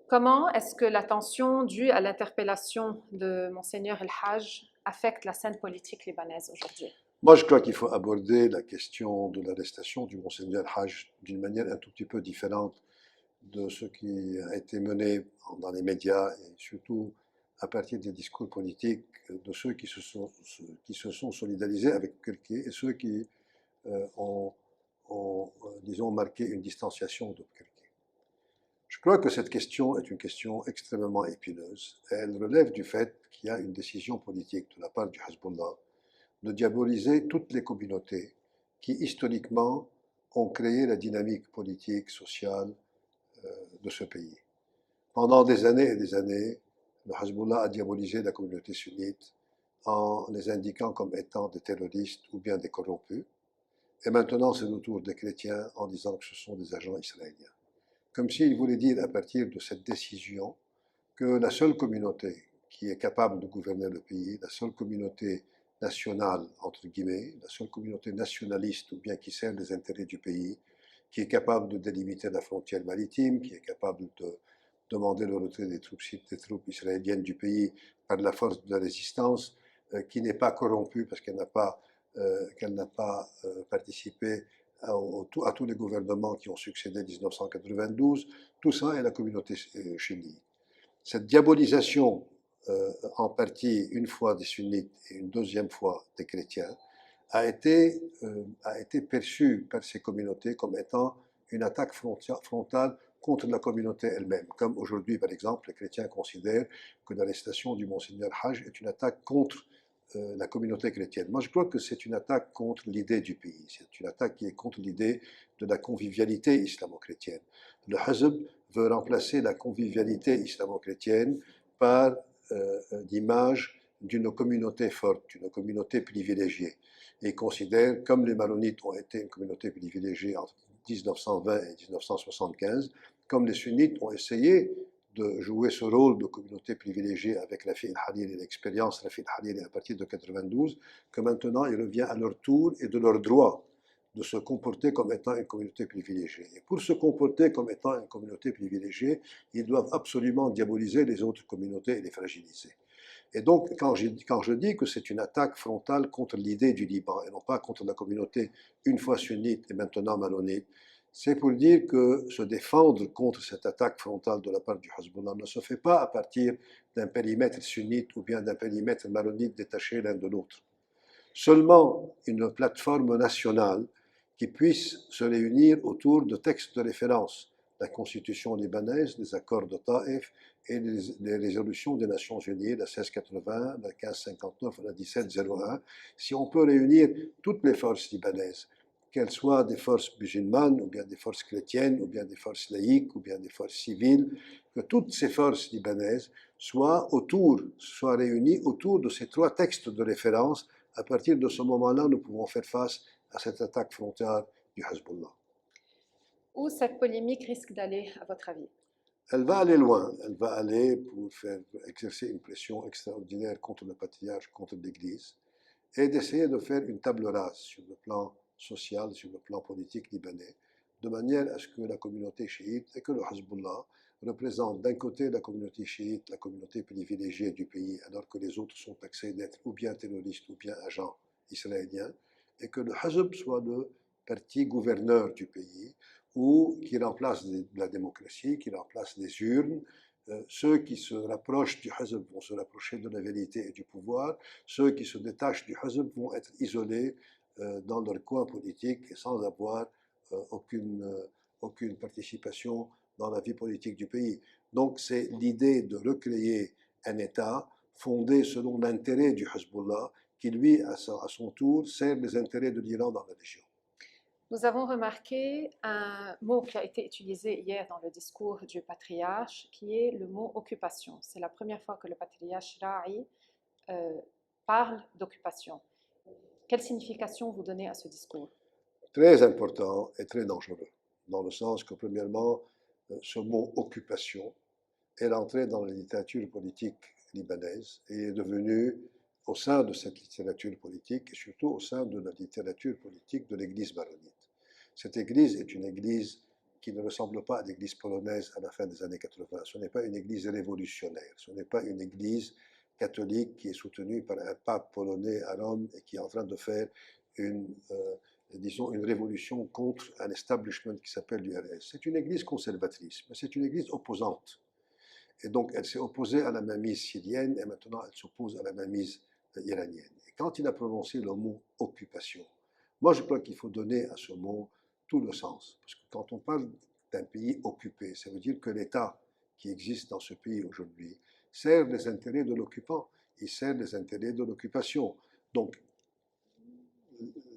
Comment est-ce que la tension due à l'interpellation de Monseigneur El Hajj affecte la scène politique libanaise aujourd'hui? Moi, je crois qu'il faut aborder la question de l'arrestation du Monseigneur Hajj d'une manière un tout petit peu différente de ce qui a été mené dans les médias et surtout à partir des discours politiques de ceux qui se sont solidarisés avec Kilki et ceux qui disons, marqué une distanciation de Kilki. Je crois que cette question est une question extrêmement épineuse. Elle relève du fait qu'il y a une décision politique de la part du Hezbollah de diaboliser toutes les communautés qui, historiquement, ont créé la dynamique politique, sociale de ce pays. Pendant des années et des années, le Hezbollah a diabolisé la communauté sunnite en les indiquant comme étant des terroristes ou bien des corrompus. Et maintenant, c'est le tour des chrétiens en disant que ce sont des agents israéliens. Comme s'il voulait dire à partir de cette décision que la seule communauté qui est capable de gouverner le pays, la seule communauté nationale, entre guillemets, la seule communauté nationaliste ou bien qui sert les intérêts du pays, qui est capable de délimiter la frontière maritime, qui est capable de demander le retrait des troupes israéliennes du pays par la force de la résistance, qui n'est pas corrompue parce qu'elle n'a pas, participé à tous les gouvernements qui ont succédé en 1992, tout ça est la communauté chiite. Cette diabolisation, en partie une fois des sunnites et une deuxième fois des chrétiens, a été perçue par ces communautés comme étant une attaque frontale contre la communauté elle-même. Comme aujourd'hui, par exemple, les chrétiens considèrent que l'arrestation du Monseigneur Hajj est une attaque contre la communauté chrétienne. Moi, je crois que c'est une attaque contre l'idée du pays. C'est une attaque qui est contre l'idée de la convivialité islamo-chrétienne. Le Hizb veut remplacer la convivialité islamo-chrétienne par l'image d'une communauté forte, d'une communauté privilégiée. Et considère, comme les Maronites ont été une communauté privilégiée entre 1920 et 1975, comme les sunnites ont essayé de jouer ce rôle de communauté privilégiée avec Rafi al-Hariri et l'expérience Rafi al-Hariri à partir de 92, que maintenant il revient à leur tour et de leur droit de se comporter comme étant une communauté privilégiée. Et pour se comporter comme étant une communauté privilégiée, ils doivent absolument diaboliser les autres communautés et les fragiliser. Et donc, quand je dis que c'est une attaque frontale contre l'idée du Liban, et non pas contre la communauté une fois sunnite et maintenant maronite, c'est pour dire que se défendre contre cette attaque frontale de la part du Hezbollah ne se fait pas à partir d'un périmètre sunnite ou bien d'un périmètre maronite détaché l'un de l'autre. Seulement une plateforme nationale qui puisse se réunir autour de textes de référence, la constitution libanaise, les accords de Taïf et les résolutions des Nations Unies, la 1680, la 1559, la 1701. Si on peut réunir toutes les forces libanaises, qu'elles soient des forces musulmanes, ou bien des forces chrétiennes, ou bien des forces laïques, ou bien des forces civiles, que toutes ces forces libanaises soient réunies autour de ces trois textes de référence. À partir de ce moment-là, nous pouvons faire face à cette attaque frontale du Hezbollah. Où cette polémique risque d'aller, à votre avis? Elle va aller loin, elle va aller pour faire exercer une pression extraordinaire contre le patriarche, contre l'Église, et d'essayer de faire une table rase sur le plan social, sur le plan politique libanais, de manière à ce que la communauté chiite et que le Hezbollah représentent d'un côté la communauté chiite, la communauté privilégiée du pays, alors que les autres sont taxés d'être ou bien terroristes ou bien agents israéliens, et que le Hezb soit le parti gouverneur du pays, ou qui remplace la démocratie, qui remplace les urnes. Ceux qui se rapprochent du Hezb vont se rapprocher de la vérité et du pouvoir. Ceux qui se détachent du Hezb vont être isolés dans leur coin politique et sans avoir aucune participation dans la vie politique du pays. Donc c'est l'idée de recréer un État fondé selon l'intérêt du Hezbollah qui, lui, à son tour, sert les intérêts de l'Iran dans la région. Nous avons remarqué un mot qui a été utilisé hier dans le discours du patriarche, qui est le mot occupation. C'est la première fois que le patriarche Ra'i parle d'occupation. Quelle signification vous donnez à ce discours? Très important et très dangereux, dans le sens que, premièrement, ce mot occupation est rentré dans la littérature politique libanaise et est devenu, au sein de cette littérature politique, et surtout au sein de la littérature politique de l'Église maronite. Cette Église est une Église qui ne ressemble pas à l'église polonaise à la fin des années 80. Ce n'est pas une église révolutionnaire, ce n'est pas une église catholique qui est soutenue par un pape polonais à Rome et qui est en train de faire disons, une révolution contre un establishment qui s'appelle l'URSS. C'est une église conservatrice, mais c'est une église opposante. Et donc, elle s'est opposée à la mainmise syrienne et maintenant elle s'oppose à la mainmise iranienne. Et quand il a prononcé le mot occupation, moi je crois qu'il faut donner à ce mot tout le sens. Parce que quand on parle d'un pays occupé, ça veut dire que l'État qui existe dans ce pays aujourd'hui sert les intérêts de l'occupant, il sert les intérêts de l'occupation. Donc,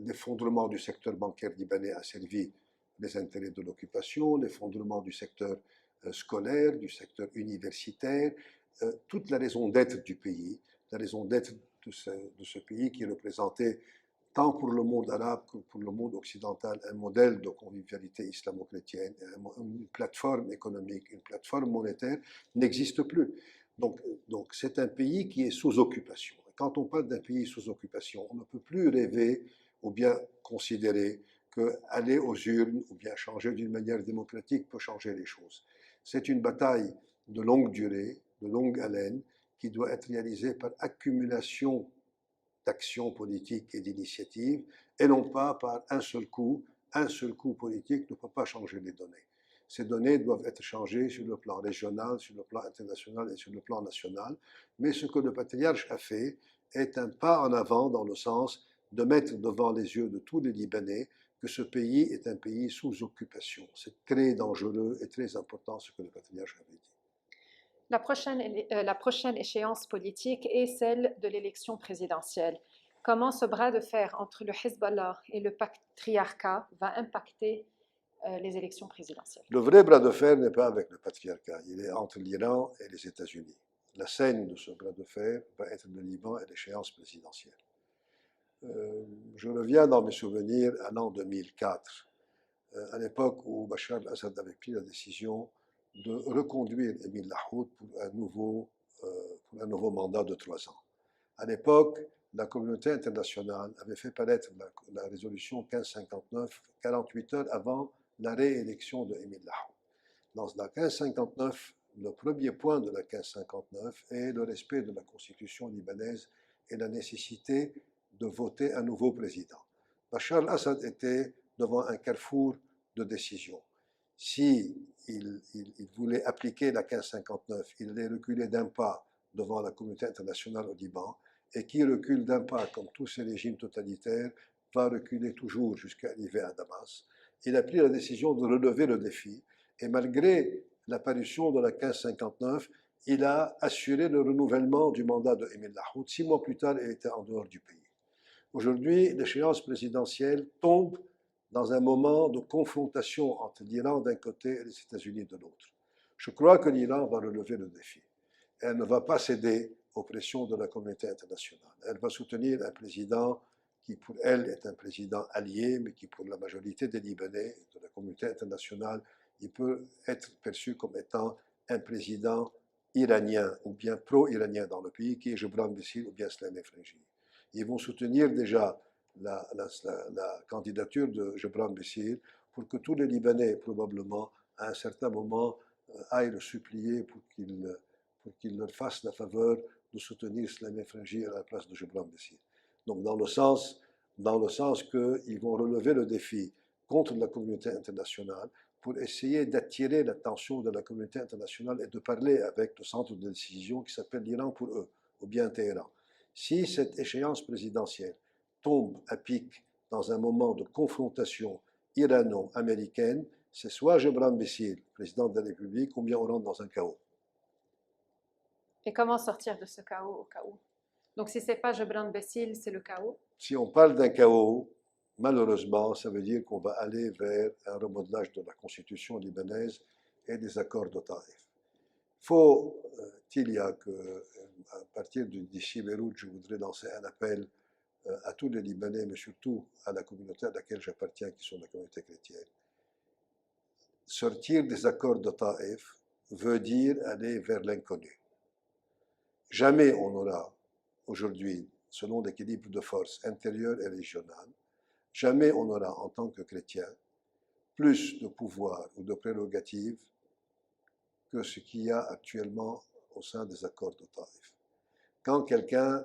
l'effondrement du secteur bancaire libanais a servi les intérêts de l'occupation, l'effondrement du secteur scolaire, du secteur universitaire, toute la raison d'être du pays, la raison d'être de ce pays qui représentait tant pour le monde arabe que pour le monde occidental un modèle de convivialité islamo-chrétienne, une plateforme économique, une plateforme monétaire, n'existe plus. Donc c'est un pays qui est sous occupation. Quand on parle d'un pays sous occupation, on ne peut plus rêver ou bien considérer qu'aller aux urnes ou bien changer d'une manière démocratique peut changer les choses. C'est une bataille de longue durée, de longue haleine, qui doit être réalisée par accumulation d'actions politiques et d'initiatives, et non pas par un seul coup. Un seul coup politique ne peut pas changer les données. Ces données doivent être changées sur le plan régional, sur le plan international et sur le plan national. Mais ce que le patriarche a fait est un pas en avant dans le sens de mettre devant les yeux de tous les Libanais que ce pays est un pays sous occupation. C'est très dangereux et très important ce que le patriarche avait dit. La prochaine échéance politique est celle de l'élection présidentielle. Comment ce bras de fer entre le Hezbollah et le patriarcat va impacter les élections présidentielles? Le vrai bras de fer n'est pas avec le patriarcat, il est entre l'Iran et les États-Unis. La scène de ce bras de fer va être le Liban et l'échéance présidentielle. Je reviens dans mes souvenirs à l'an 2004, à l'époque où Bachar al-Assad avait pris la décision de reconduire Émile Lahoud pour un nouveau mandat de 3 ans. À l'époque, la communauté internationale avait fait paraître la résolution 1559 48 heures avant la réélection de Émile Lahoud. Dans la 1559, le premier point de la 1559 est le respect de la constitution libanaise et la nécessité de voter un nouveau président. Bachar al-Assad était devant un carrefour de décision. Si il voulait appliquer la 1559, il allait reculer d'un pas devant la communauté internationale au Liban, et qui recule d'un pas, comme tous ces régimes totalitaires, va reculer toujours jusqu'à arriver à Damas. Il a pris la décision de relever le défi, et malgré l'apparition de la 1559, il a assuré le renouvellement du mandat de Émile Lahoud. 6 mois plus tard, il était en dehors du pays. Aujourd'hui, l'échéance présidentielle tombe dans un moment de confrontation entre l'Iran d'un côté et les États-Unis de l'autre. Je crois que l'Iran va relever le défi. Elle ne va pas céder aux pressions de la communauté internationale. Elle va soutenir un président qui, pour elle, est un président allié, mais qui, pour la majorité des Libanais, de la communauté internationale, il peut être perçu comme étant un président iranien ou bien pro-iranien dans le pays, qui est Gebran Bessil ou bien Slameh Fringi. Ils vont soutenir déjà la candidature de Gebran Bessil pour que tous les Libanais, probablement, à un certain moment, aillent le supplier pour qu'il leur fasse la faveur de soutenir Slameh Fringi à la place de Gebran Bessil. Donc dans le sens qu'ils vont relever le défi contre la communauté internationale pour essayer d'attirer l'attention de la communauté internationale et de parler avec le centre de décision qui s'appelle l'Iran pour eux, ou bien Téhéran. Si cette échéance présidentielle tombe à pic dans un moment de confrontation irano-américaine, c'est soit Gebran Bessil, président de la République, ou bien on rentre dans un chaos. Et comment sortir de ce chaos au cas où? Donc si ce n'est pas Gebran Bessil, c'est le chaos? Si on parle d'un chaos, malheureusement, ça veut dire qu'on va aller vers un remodelage de la constitution libanaise et des accords de Taïf. Faut-il qu'à partir d'ici Beyrouth, je voudrais lancer un appel à tous les Libanais, mais surtout à la communauté à laquelle j'appartiens, qui sont la communauté chrétienne. Sortir des accords de Taïf veut dire aller vers l'inconnu. Jamais on aura aujourd'hui, selon l'équilibre de force intérieur et régional, jamais on aura en tant que chrétien plus de pouvoir ou de prérogatives que ce qu'il y a actuellement au sein des accords de Taïf. Quand quelqu'un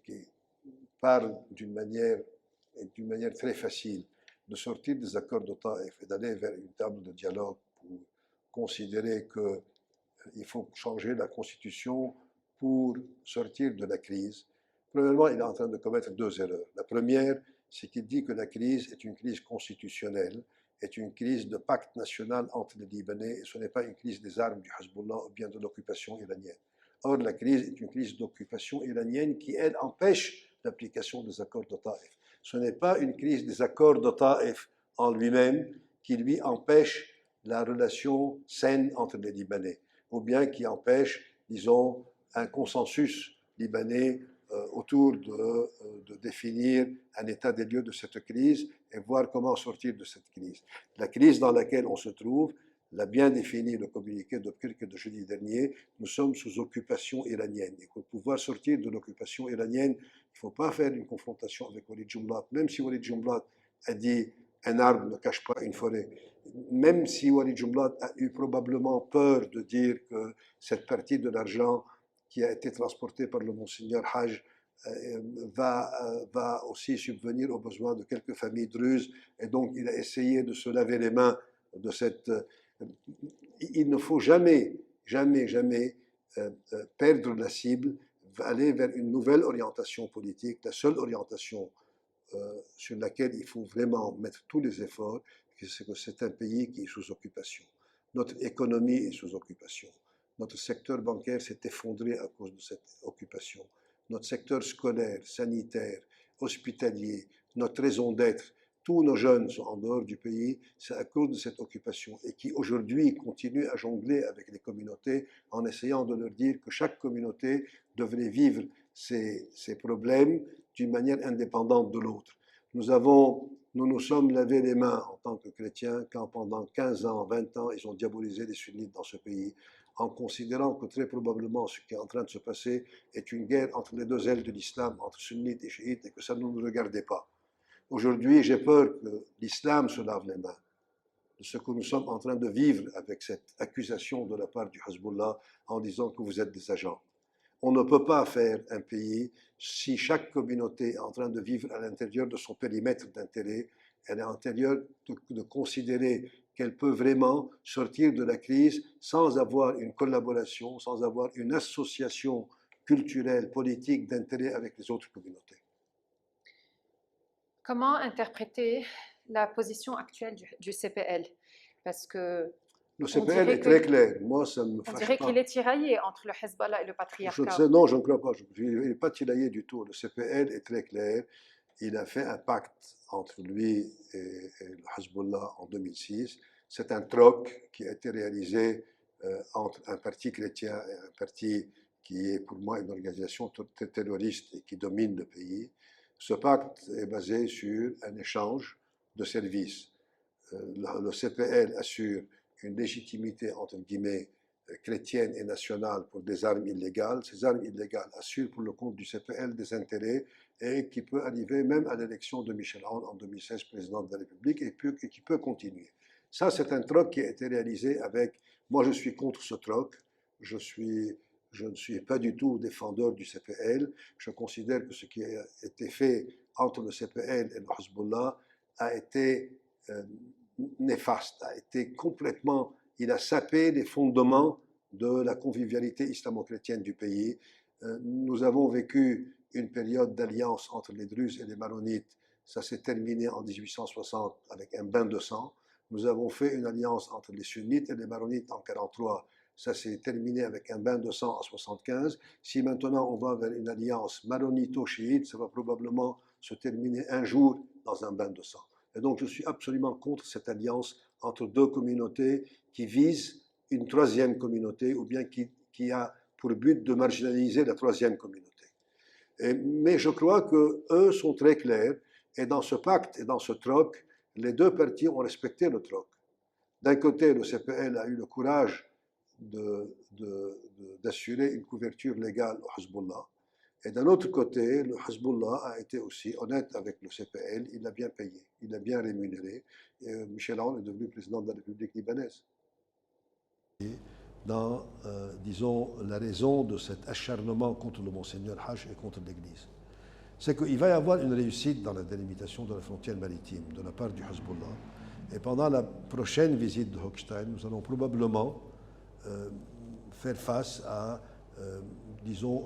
qui parle d'une manière très facile de sortir des accords de Taïf et d'aller vers une table de dialogue pour considérer qu'il faut changer la constitution pour sortir de la crise, premièrement, il est en train de commettre deux erreurs. La première, c'est qu'il dit que la crise est une crise constitutionnelle, est une crise de pacte national entre les Libanais, et ce n'est pas une crise des armes du Hezbollah ou bien de l'occupation iranienne. Or, la crise est une crise d'occupation iranienne qui, elle, empêche l'application des accords de Taïf. Ce n'est pas une crise des accords de Taïf en lui-même qui lui empêche la relation saine entre les Libanais, ou bien qui empêche, disons, un consensus libanais autour de définir un état des lieux de cette crise et voir comment sortir de cette crise. La crise dans laquelle on se trouve l'a bien défini le communiqué de Kirk de jeudi dernier, nous sommes sous occupation iranienne. Et pour pouvoir sortir de l'occupation iranienne, il ne faut pas faire une confrontation avec Walid Jumblat, même si Walid Jumblat a dit un arbre ne cache pas une forêt, même si Walid Jumblat a eu probablement peur de dire que cette partie de l'argent qui a été transportée par le Monseigneur Hajj va aussi subvenir aux besoins de quelques familles druzes, et donc il a essayé de se laver les mains de cette... Il ne faut jamais perdre la cible, aller vers une nouvelle orientation politique. La seule orientation sur laquelle il faut vraiment mettre tous les efforts, c'est que c'est un pays qui est sous occupation. Notre économie est sous occupation. Notre secteur bancaire s'est effondré à cause de cette occupation. Notre secteur scolaire, sanitaire, hospitalier, notre raison d'être, tous nos jeunes sont en dehors du pays, c'est à cause de cette occupation et qui aujourd'hui continue à jongler avec les communautés en essayant de leur dire que chaque communauté devrait vivre ses problèmes d'une manière indépendante de l'autre. Nous sommes lavé les mains en tant que chrétiens quand pendant 15 ans, 20 ans, ils ont diabolisé les sunnites dans ce pays en considérant que très probablement ce qui est en train de se passer est une guerre entre les deux ailes de l'islam, entre sunnites et chiites, et que ça ne nous regardait pas. Aujourd'hui, j'ai peur que l'islam se lave les mains de ce que nous sommes en train de vivre avec cette accusation de la part du Hezbollah en disant que vous êtes des agents. On ne peut pas faire un pays si chaque communauté est en train de vivre à l'intérieur de son périmètre d'intérêt, elle est à l'intérieur de considérer qu'elle peut vraiment sortir de la crise sans avoir une collaboration, sans avoir une association culturelle, politique d'intérêt avec les autres communautés. Comment interpréter la position actuelle du CPL? Parce que le CPL est très clair. Moi, ça ne me fâche pas. On dirait qu'il est tiraillé entre le Hezbollah et le patriarcat. Non, je ne crois pas. Il n'est pas tiraillé du tout. Le CPL est très clair. Il a fait un pacte entre lui et le Hezbollah en 2006. C'est un troc qui a été réalisé entre un parti chrétien et un parti qui est pour moi une organisation terroriste et qui domine le pays. Ce pacte est basé sur un échange de services. Le CPL assure une légitimité, entre guillemets, chrétienne et nationale pour des armes illégales. Ces armes illégales assurent pour le compte du CPL des intérêts et qui peut arriver même à l'élection de Michel Aoun en 2016, président de la République, et qui peut continuer. Ça, c'est un troc qui a été réalisé avec... Moi, je suis contre ce troc. Je ne suis pas du tout défendeur du CPL. Je considère que ce qui a été fait entre le CPL et le Hezbollah a été néfaste, a été complètement... Il a sapé les fondements de la convivialité islamo-chrétienne du pays. Nous avons vécu une période d'alliance entre les Druzes et les Maronites. Ça s'est terminé en 1860 avec un bain de sang. Nous avons fait une alliance entre les Sunnites et les Maronites en 1943. Ça s'est terminé avec un bain de sang en 1975. Si maintenant on va vers une alliance maronito-chiite, ça va probablement se terminer un jour dans un bain de sang. Et donc je suis absolument contre cette alliance entre deux communautés qui visent une troisième communauté ou bien qui a pour but de marginaliser la troisième communauté. Mais je crois qu'eux sont très clairs et dans ce pacte et dans ce troc, les deux parties ont respecté le troc. D'un côté, le CPL a eu le courage d'assurer une couverture légale au Hezbollah Et d'un autre côté, le Hezbollah a été aussi honnête avec le CPL, il l'a bien payé, il l'a bien rémunéré. Et Michel Aoun est devenu président de la République libanaise. Dans, disons, la raison de cet acharnement contre le Monseigneur Haj et contre l'Église, c'est qu'il va y avoir une réussite dans la délimitation de la frontière maritime de la part du Hezbollah. Et pendant la prochaine visite de Hochstein, nous allons probablement faire face à, disons,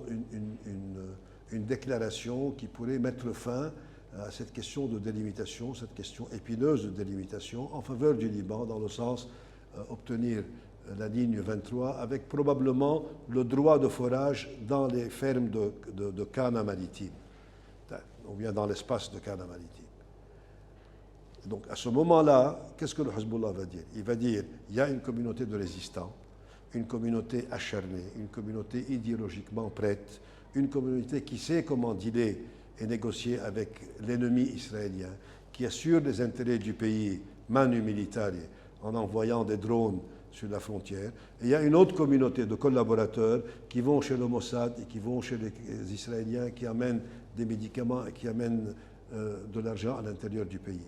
une déclaration qui pourrait mettre fin à cette question de délimitation, cette question épineuse de délimitation en faveur du Liban, dans le sens obtenir la ligne 23 avec probablement le droit de forage dans les fermes de Cana maritime, ou bien dans l'espace de Cana maritime. Donc à ce moment-là, qu'est-ce que le Hezbollah va dire? Il va dire il y a une communauté de résistants, une communauté acharnée, une communauté idéologiquement prête, une communauté qui sait comment dealer et négocier avec l'ennemi israélien, qui assure les intérêts du pays manu militare en envoyant des drones sur la frontière. Et il y a une autre communauté de collaborateurs qui vont chez le Mossad et qui vont chez les Israéliens, qui amènent des médicaments et qui amènent de l'argent à l'intérieur du pays.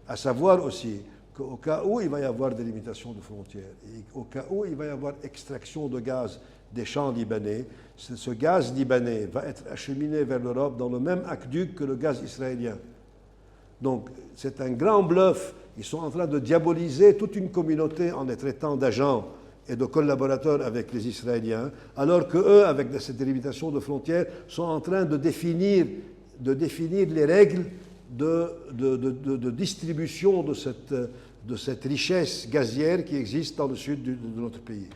À savoir aussi qu'au cas où il va y avoir des limitations de frontières, et au cas où il va y avoir extraction de gaz des champs libanais, ce gaz libanais va être acheminé vers l'Europe dans le même aqueduc que le gaz israélien. Donc c'est un grand bluff. Ils sont en train de diaboliser toute une communauté en les traitant d'agents et de collaborateurs avec les Israéliens, alors qu'eux, avec cette délimitation de frontières, sont en train de définir les règles de distribution de cette richesse gazière qui existe dans le sud de notre pays.